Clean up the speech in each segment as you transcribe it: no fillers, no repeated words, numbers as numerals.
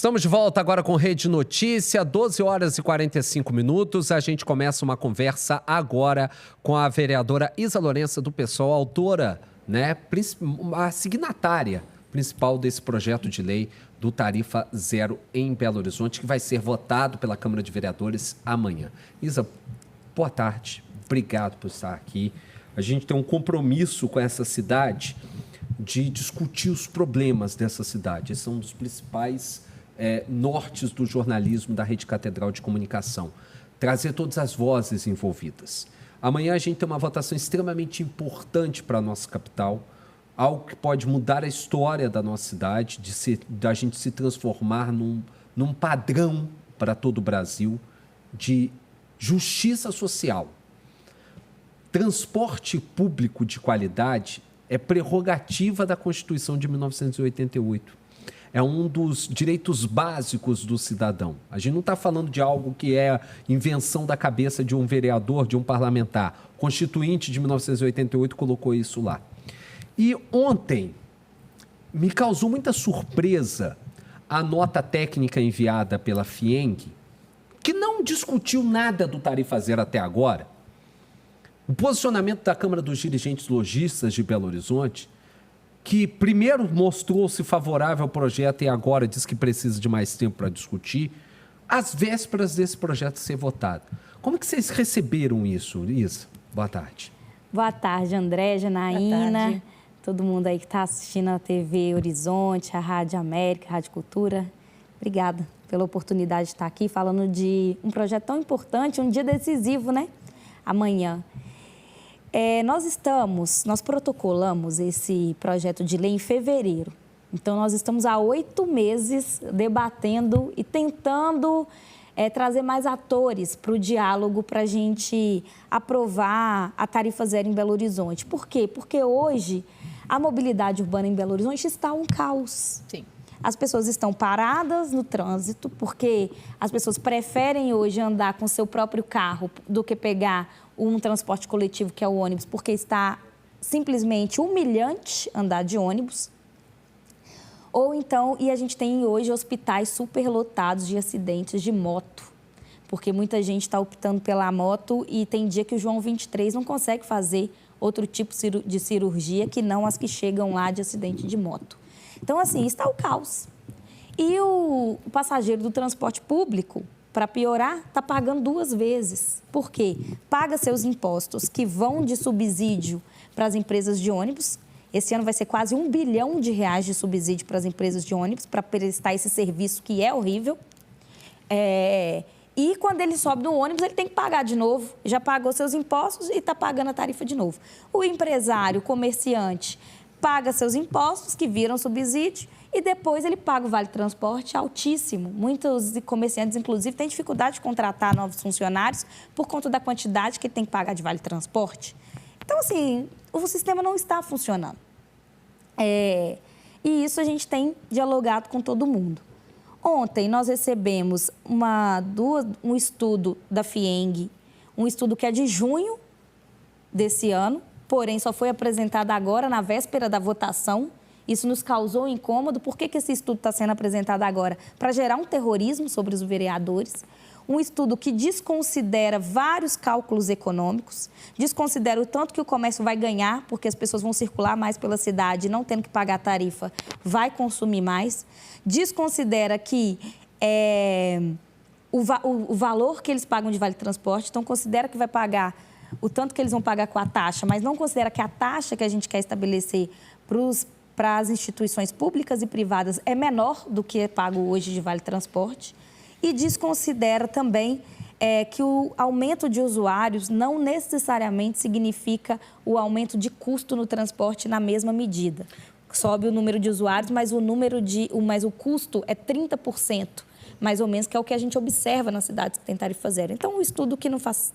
Estamos de volta agora com Rede Notícia, 12 horas e 45 minutos. A gente começa uma conversa agora com a vereadora Isa Lourença do PSOL, autora, né, a signatária principal desse projeto de lei do Tarifa Zero em Belo Horizonte, que vai ser votado pela Câmara de Vereadores amanhã. Isa, boa tarde. Obrigado por estar aqui. A gente tem um compromisso com essa cidade de discutir os problemas dessa cidade. Esse é um dos principais nortes do jornalismo da Rede Catedral de Comunicação. Trazer todas as vozes envolvidas. Amanhã a gente tem uma votação extremamente importante para a nossa capital, algo que pode mudar a história da nossa cidade, da gente se transformar num padrão para todo o Brasil de justiça social. Transporte público de qualidade é prerrogativa da Constituição de 1988. É um dos direitos básicos do cidadão. A gente não está falando de algo que é invenção da cabeça de um vereador, de um parlamentar. O Constituinte de 1988 colocou isso lá. E ontem me causou muita surpresa a nota técnica enviada pela FIENG, que não discutiu nada do Tarifa Zero até agora. O posicionamento da Câmara dos Dirigentes Lojistas de Belo Horizonte, que primeiro mostrou-se favorável ao projeto e agora diz que precisa de mais tempo para discutir, às vésperas desse projeto ser votado. Como que vocês receberam isso, Isa? Boa tarde. Boa tarde, André, Janaína, todo mundo aí que está assistindo a TV Horizonte, a Rádio América, a Rádio Cultura. Obrigada pela oportunidade de estar aqui falando de um projeto tão importante, um dia decisivo, né? Amanhã. Nós protocolamos esse projeto de lei em fevereiro. Então, nós estamos há 8 meses debatendo e tentando trazer mais atores para o diálogo para a gente aprovar a Tarifa Zero em Belo Horizonte. Por quê? Porque hoje a mobilidade urbana em Belo Horizonte está um caos. Sim. As pessoas estão paradas no trânsito, porque as pessoas preferem hoje andar com seu próprio carro do que pegar um transporte coletivo, que é o ônibus, porque está simplesmente humilhante andar de ônibus. Ou então, e a gente tem hoje hospitais superlotados de acidentes de moto, porque muita gente está optando pela moto e tem dia que o João 23 não consegue fazer outro tipo de cirurgia que não as que chegam lá de acidente de moto. Então, assim, está o caos. E o passageiro do transporte público, para piorar, está pagando 2 vezes. Por quê? Paga seus impostos que vão de subsídio para as empresas de ônibus. Esse ano vai ser quase R$1 bilhão de subsídio para as empresas de ônibus, para prestar esse serviço que é horrível. E quando ele sobe no ônibus, ele tem que pagar de novo. Já pagou seus impostos e está pagando a tarifa de novo. O empresário, o comerciante, paga seus impostos, que viram subsídio, e depois ele paga o vale-transporte altíssimo. Muitos comerciantes, inclusive, têm dificuldade de contratar novos funcionários por conta da quantidade que ele tem que pagar de vale-transporte. Então, assim, o sistema não está funcionando. E isso a gente tem dialogado com todo mundo. Ontem nós recebemos um estudo da FIENG, um estudo que é de junho desse ano, porém só foi apresentado agora, na véspera da votação. Isso nos causou incômodo. Por que esse estudo está sendo apresentado agora? Para gerar um terrorismo sobre os vereadores. Um estudo que desconsidera vários cálculos econômicos, desconsidera o tanto que o comércio vai ganhar, porque as pessoas vão circular mais pela cidade, não tendo que pagar a tarifa, vai consumir mais. Desconsidera que o valor que eles pagam de vale-transporte, então considera que vai pagar o tanto que eles vão pagar com a taxa, mas não considera que a taxa que a gente quer estabelecer para as instituições públicas e privadas é menor do que é pago hoje de vale-transporte. E desconsidera também que o aumento de usuários não necessariamente significa o aumento de custo no transporte na mesma medida. Sobe o número de usuários, mas o custo é 30%, mais ou menos, que é o que a gente observa nas cidades que tem tarifa zero. Então, um estudo que não faz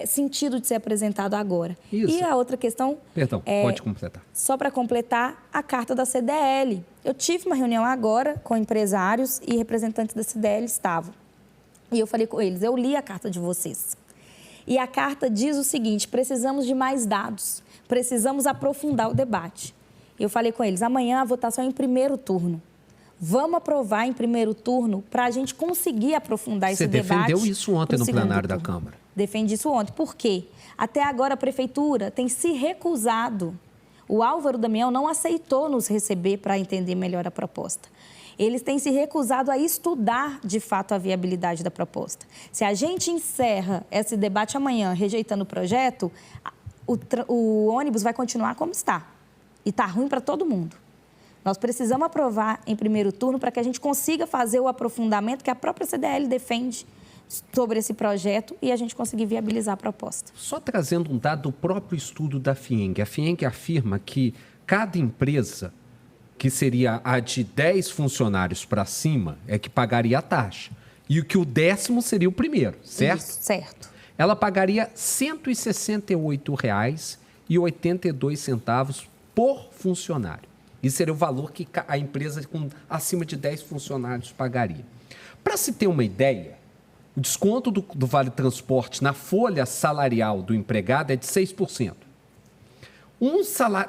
sentido de ser apresentado agora. Isso. E a outra questão... Perdão, pode completar. Só para completar, a carta da CDL. Eu tive uma reunião agora com empresários e representantes da CDL estavam. E eu falei com eles, eu li a carta de vocês. E a carta diz o seguinte, precisamos de mais dados, precisamos aprofundar o debate. Eu falei com eles, amanhã a votação é em primeiro turno. Vamos aprovar em primeiro turno para a gente conseguir aprofundar esse debate. Você defendeu isso ontem no plenário da Câmara. Defendi isso ontem. Por quê? Até agora a Prefeitura tem se recusado. O Álvaro Damião não aceitou nos receber para entender melhor a proposta. Eles têm se recusado a estudar, de fato, a viabilidade da proposta. Se a gente encerra esse debate amanhã rejeitando o projeto, o ônibus vai continuar como está. E está ruim para todo mundo. Nós precisamos aprovar em primeiro turno para que a gente consiga fazer o aprofundamento que a própria CDL defende sobre esse projeto e a gente conseguir viabilizar a proposta. Só trazendo um dado do próprio estudo da FIENG. A FIENG afirma que cada empresa, que seria a de 10 funcionários para cima, é que pagaria a taxa. E que o 10º seria o primeiro, certo? Isso, certo. Ela pagaria R$ 168,82 por funcionário. Isso seria o valor que a empresa com acima de 10 funcionários pagaria. Para se ter uma ideia, o desconto do Vale Transporte na folha salarial do empregado é de 6%.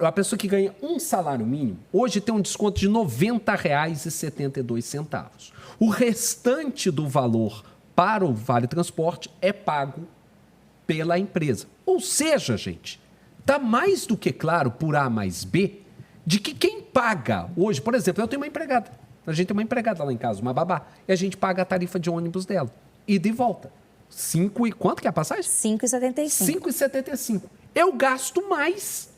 A pessoa que ganha um salário mínimo, hoje tem um desconto de R$ 90,72. O restante do valor para o Vale Transporte é pago pela empresa. Ou seja, gente, está mais do que claro, por A mais B, de que quem paga hoje, por exemplo, eu tenho uma empregada, a gente tem uma empregada lá em casa, uma babá, e a gente paga a tarifa de ônibus dela, ida e volta. Quanto que é a passagem? 5,75. 5,75. Eu gasto mais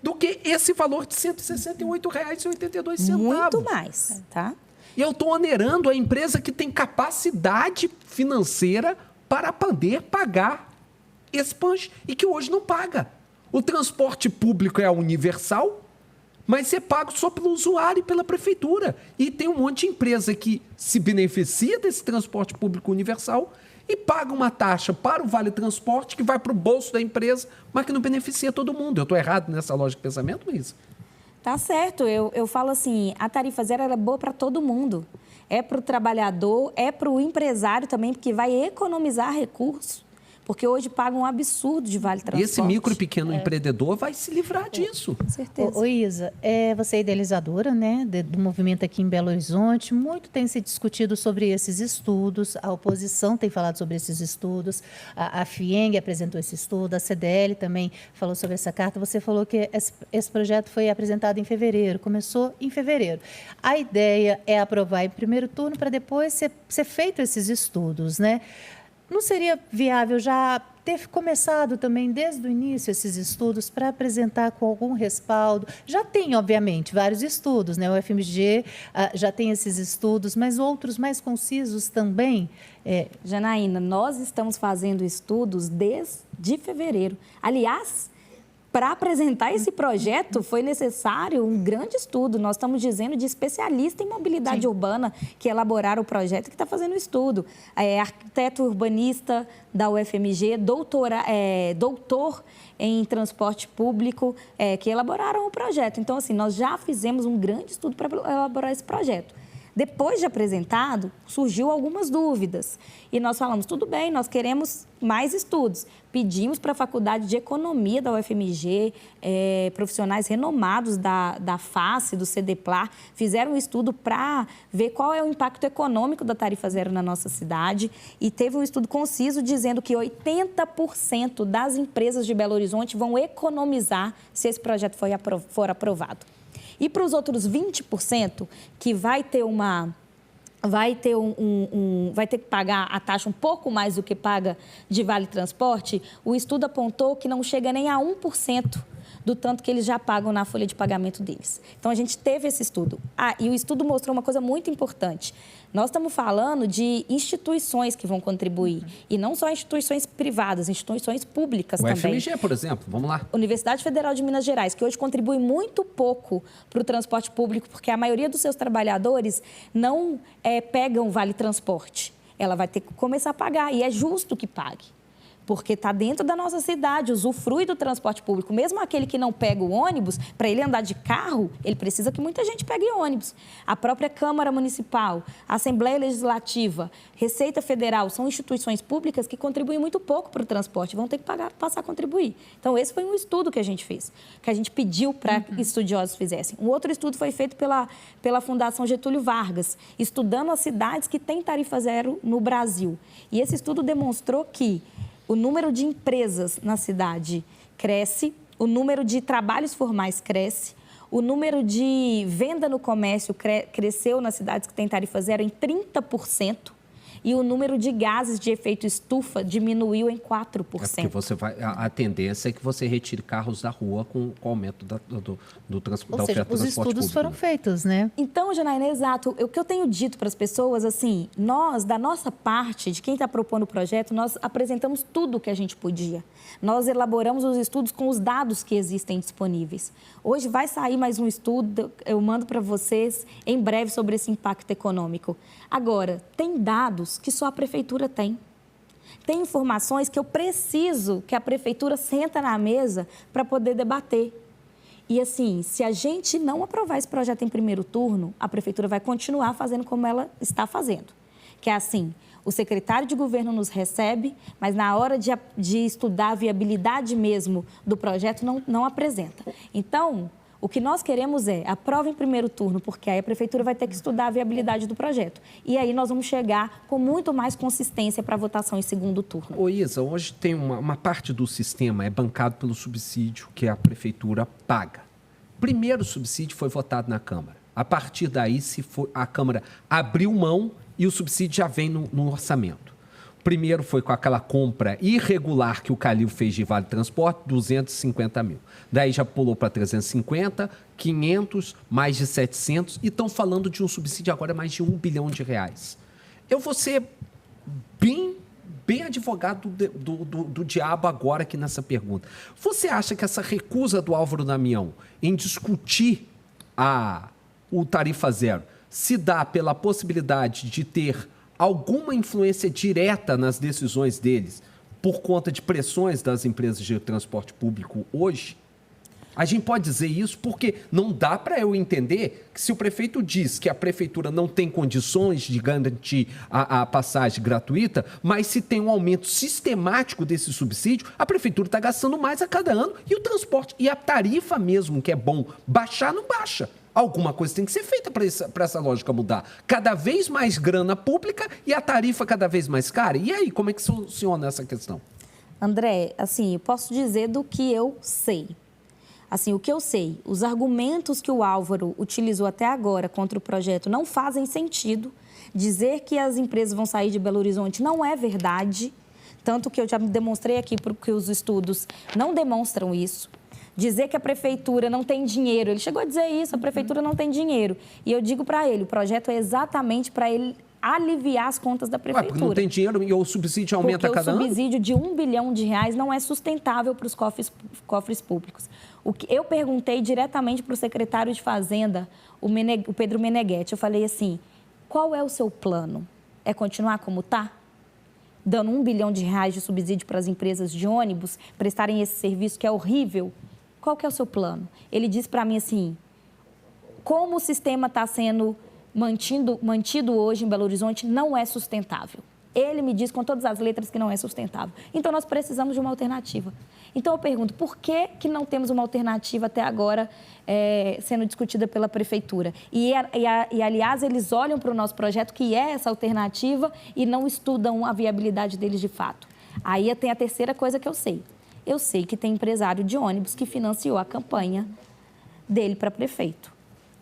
do que esse valor de R$ 168,82. Muito mais, tá? E eu estou onerando a empresa que tem capacidade financeira para poder pagar esse punch e que hoje não paga. O transporte público é universal, mas é pago só pelo usuário e pela prefeitura. E tem um monte de empresa que se beneficia desse transporte público universal e paga uma taxa para o Vale Transporte que vai para o bolso da empresa, mas que não beneficia todo mundo. Eu estou errado nessa lógica de pensamento, Luísa? Tá certo. Eu falo assim, a tarifa zero é boa para todo mundo. É para o trabalhador, é para o empresário também, porque vai economizar recursos. Porque hoje paga um absurdo de Vale Transporte. E esse micro e pequeno empreendedor vai se livrar disso. Com certeza. Ô Isa, você é idealizadora, né, do movimento aqui em Belo Horizonte. Muito tem se discutido sobre esses estudos, a oposição tem falado sobre esses estudos, a FIENG apresentou esse estudo, a CDL também falou sobre essa carta. Você falou que esse projeto foi apresentado em fevereiro, começou em fevereiro. A ideia é aprovar em primeiro turno para depois ser feito esses estudos, né? Não seria viável já ter começado também desde o início esses estudos para apresentar com algum respaldo? Já tem, obviamente, vários estudos, né? O FMG já tem esses estudos, mas outros mais concisos também. Janaína, nós estamos fazendo estudos desde fevereiro. Aliás, para apresentar esse projeto, foi necessário um grande estudo. Nós estamos dizendo de especialista em mobilidade urbana que elaboraram o projeto e que está fazendo o estudo. Arquiteto urbanista da UFMG, doutor em transporte público, que elaboraram o projeto. Então, assim, nós já fizemos um grande estudo para elaborar esse projeto. Depois de apresentado, surgiu algumas dúvidas. E nós falamos, tudo bem, nós queremos mais estudos. Pedimos para a Faculdade de Economia da UFMG, profissionais renomados da FACE, do CDPLAR, fizeram um estudo para ver qual é o impacto econômico da tarifa zero na nossa cidade. E teve um estudo conciso dizendo que 80% das empresas de Belo Horizonte vão economizar se esse projeto for aprovado. E para os outros 20%, que vai ter que pagar a taxa um pouco mais do que paga de Vale Transporte, o estudo apontou que não chega nem a 1% do tanto que eles já pagam na folha de pagamento deles. Então, a gente teve esse estudo. E o estudo mostrou uma coisa muito importante. Nós estamos falando de instituições que vão contribuir, e não só instituições privadas, instituições públicas também. O FMG, por exemplo, vamos lá. Universidade Federal de Minas Gerais, que hoje contribui muito pouco para o transporte público, porque a maioria dos seus trabalhadores não pegam Vale Transporte. Ela vai ter que começar a pagar, e é justo que pague. porque está dentro da nossa cidade, usufrui do transporte público. Mesmo aquele que não pega o ônibus, para ele andar de carro, ele precisa que muita gente pegue ônibus. A própria Câmara Municipal, a Assembleia Legislativa, Receita Federal, são instituições públicas que contribuem muito pouco para o transporte, vão ter que passar a contribuir. Então, esse foi um estudo que a gente fez, que a gente pediu para que estudiosos fizessem. Um outro estudo foi feito pela Fundação Getúlio Vargas, estudando as cidades que têm tarifa zero no Brasil. E esse estudo demonstrou que o número de empresas na cidade cresce, o número de trabalhos formais cresce, o número de venda no comércio cresceu nas cidades que têm tarifa zero em 30%. E o número de gases de efeito estufa diminuiu em 4%. É porque a tendência é que você retire carros da rua com o aumento do transporte. Ou seja, os estudos foram feitos, né? Então, Janaína, exato. O que eu tenho dito para as pessoas, assim, nós, da nossa parte, de quem está propondo o projeto, nós apresentamos tudo o que a gente podia. Nós elaboramos os estudos com os dados que existem disponíveis. Hoje vai sair mais um estudo, eu mando para vocês em breve sobre esse impacto econômico. Agora, tem dados que só a prefeitura tem. Tem informações que eu preciso que a prefeitura senta na mesa para poder debater. E assim, se a gente não aprovar esse projeto em primeiro turno, a prefeitura vai continuar fazendo como ela está fazendo. Que é assim, o secretário de governo nos recebe, mas na hora de estudar a viabilidade mesmo do projeto, não apresenta. Então, o que nós queremos é aprova em primeiro turno, porque aí a prefeitura vai ter que estudar a viabilidade do projeto. E aí nós vamos chegar com muito mais consistência para a votação em segundo turno. Ô Isa, hoje tem uma parte do sistema é bancado pelo subsídio que a prefeitura paga. Primeiro subsídio foi votado na Câmara. A partir daí, a Câmara abriu mão e o subsídio já vem no orçamento. Primeiro foi com aquela compra irregular que o Calil fez de Vale Transporte, 250 mil. Daí já pulou para 350, 500, mais de 700 e estão falando de um subsídio agora mais de R$1 bilhão. Eu vou ser bem advogado do diabo agora aqui nessa pergunta. Você acha que essa recusa do Álvaro Damião em discutir o tarifa zero se dá pela possibilidade de ter alguma influência direta nas decisões deles por conta de pressões das empresas de transporte público hoje? A gente pode dizer isso porque não dá para eu entender que se o prefeito diz que a prefeitura não tem condições de garantir a passagem gratuita, mas se tem um aumento sistemático desse subsídio, a prefeitura está gastando mais a cada ano e o transporte e a tarifa mesmo, que é bom baixar, não baixa. Alguma coisa tem que ser feita para essa lógica mudar. Cada vez mais grana pública e a tarifa cada vez mais cara. E aí, como é que funciona essa questão? André, assim, eu posso dizer do que eu sei. Assim, o que eu sei, os argumentos que o Álvaro utilizou até agora contra o projeto não fazem sentido. Dizer que as empresas vão sair de Belo Horizonte não é verdade. Tanto que eu já demonstrei aqui porque os estudos não demonstram isso. Dizer que a prefeitura não tem dinheiro, ele chegou a dizer isso, a prefeitura não tem dinheiro. E eu digo para ele, o projeto é exatamente para ele aliviar as contas da prefeitura. Porque não tem dinheiro e o subsídio aumenta a cada ano? Porque o subsídio de R$1 bilhão não é sustentável para os cofres públicos. Eu perguntei diretamente para o secretário de Fazenda, o Pedro Meneghetti, eu falei assim, qual é o seu plano? É continuar como está? Dando R$1 bilhão de subsídio para as empresas de ônibus prestarem esse serviço que é horrível? Qual que é o seu plano? Ele disse para mim assim, como o sistema está sendo mantido hoje em Belo Horizonte não é sustentável. Ele me diz com todas as letras que não é sustentável. Então, nós precisamos de uma alternativa. Então, eu pergunto, por que não temos uma alternativa até agora sendo discutida pela prefeitura? E, aliás, eles olham para o nosso projeto, que é essa alternativa, e não estudam a viabilidade deles de fato. Aí tem a terceira coisa que eu sei. Eu sei que tem empresário de ônibus que financiou a campanha dele para prefeito.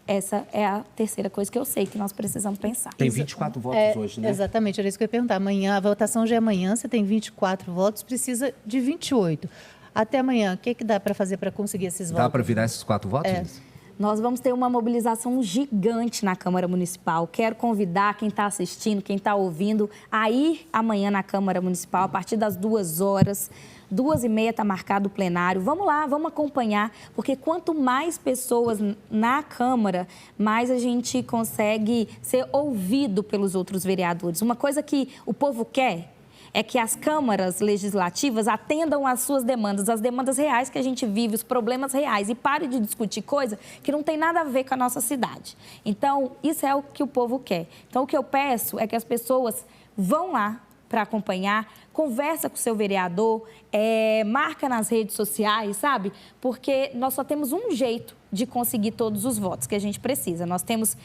Essa é a terceira coisa que eu sei que nós precisamos pensar. Tem 24 votos hoje, né? Exatamente, era isso que eu ia perguntar. Amanhã, a votação já é amanhã, você tem 24 votos, precisa de 28. Até amanhã, o que dá para fazer para conseguir esses votos? Dá para virar esses 4 votos? Nós vamos ter uma mobilização gigante na Câmara Municipal. Quero convidar quem está assistindo, quem está ouvindo, a ir amanhã na Câmara Municipal, a partir das 2 horas. 2h30 está marcado o plenário. Vamos lá, vamos acompanhar, porque quanto mais pessoas na Câmara, mais a gente consegue ser ouvido pelos outros vereadores. Uma coisa que o povo quer é que as câmaras legislativas atendam às suas demandas, as demandas reais que a gente vive, os problemas reais, e pare de discutir coisa que não tem nada a ver com a nossa cidade. Então, isso é o que o povo quer. Então, o que eu peço é que as pessoas vão lá para acompanhar, conversa com o seu vereador, marca nas redes sociais, sabe? Porque nós só temos um jeito de conseguir todos os votos que a gente precisa. Nós estamos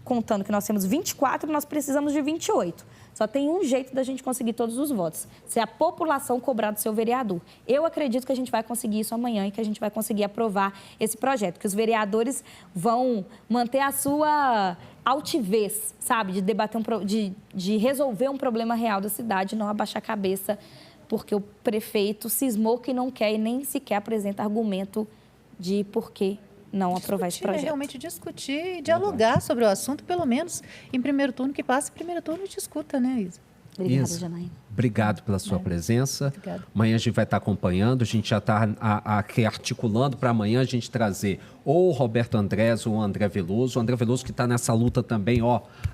contando que nós temos 24, nós precisamos de 28. Só tem um jeito da gente conseguir todos os votos, se a população cobrar do seu vereador. Eu acredito que a gente vai conseguir isso amanhã e que a gente vai conseguir aprovar esse projeto, que os vereadores vão manter a sua altivez, sabe, de debater, de resolver um problema real da cidade, não abaixar a cabeça, porque o prefeito cismou que não quer e nem sequer apresenta argumento de por que não aprovar esse projeto. Realmente discutir e dialogar sobre o assunto, pelo menos em primeiro turno, que passe em primeiro turno e discuta, né, Isa? Obrigada, Janaína. Obrigado pela sua presença. Obrigada. Amanhã a gente vai estar acompanhando, a gente já está aqui articulando para amanhã a gente trazer ou o Roberto Andrés ou o André Veloso. O André Veloso que está nessa luta também,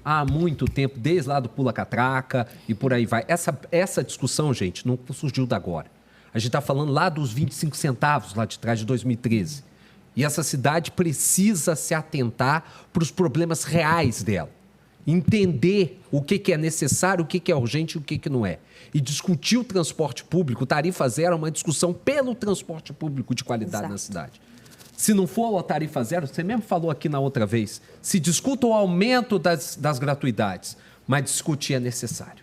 há muito tempo, desde lá do Pula Catraca e por aí vai. Essa discussão, gente, não surgiu da agora. A gente está falando lá dos 25 centavos, lá de trás, de 2013. E essa cidade precisa se atentar para os problemas reais dela. Entender o que é necessário, o que é urgente e o que não é. E discutir o transporte público, tarifa zero é uma discussão pelo transporte público de qualidade na cidade. Se não for a tarifa zero, você mesmo falou aqui na outra vez, se discuta o aumento das gratuidades, mas discutir é necessário.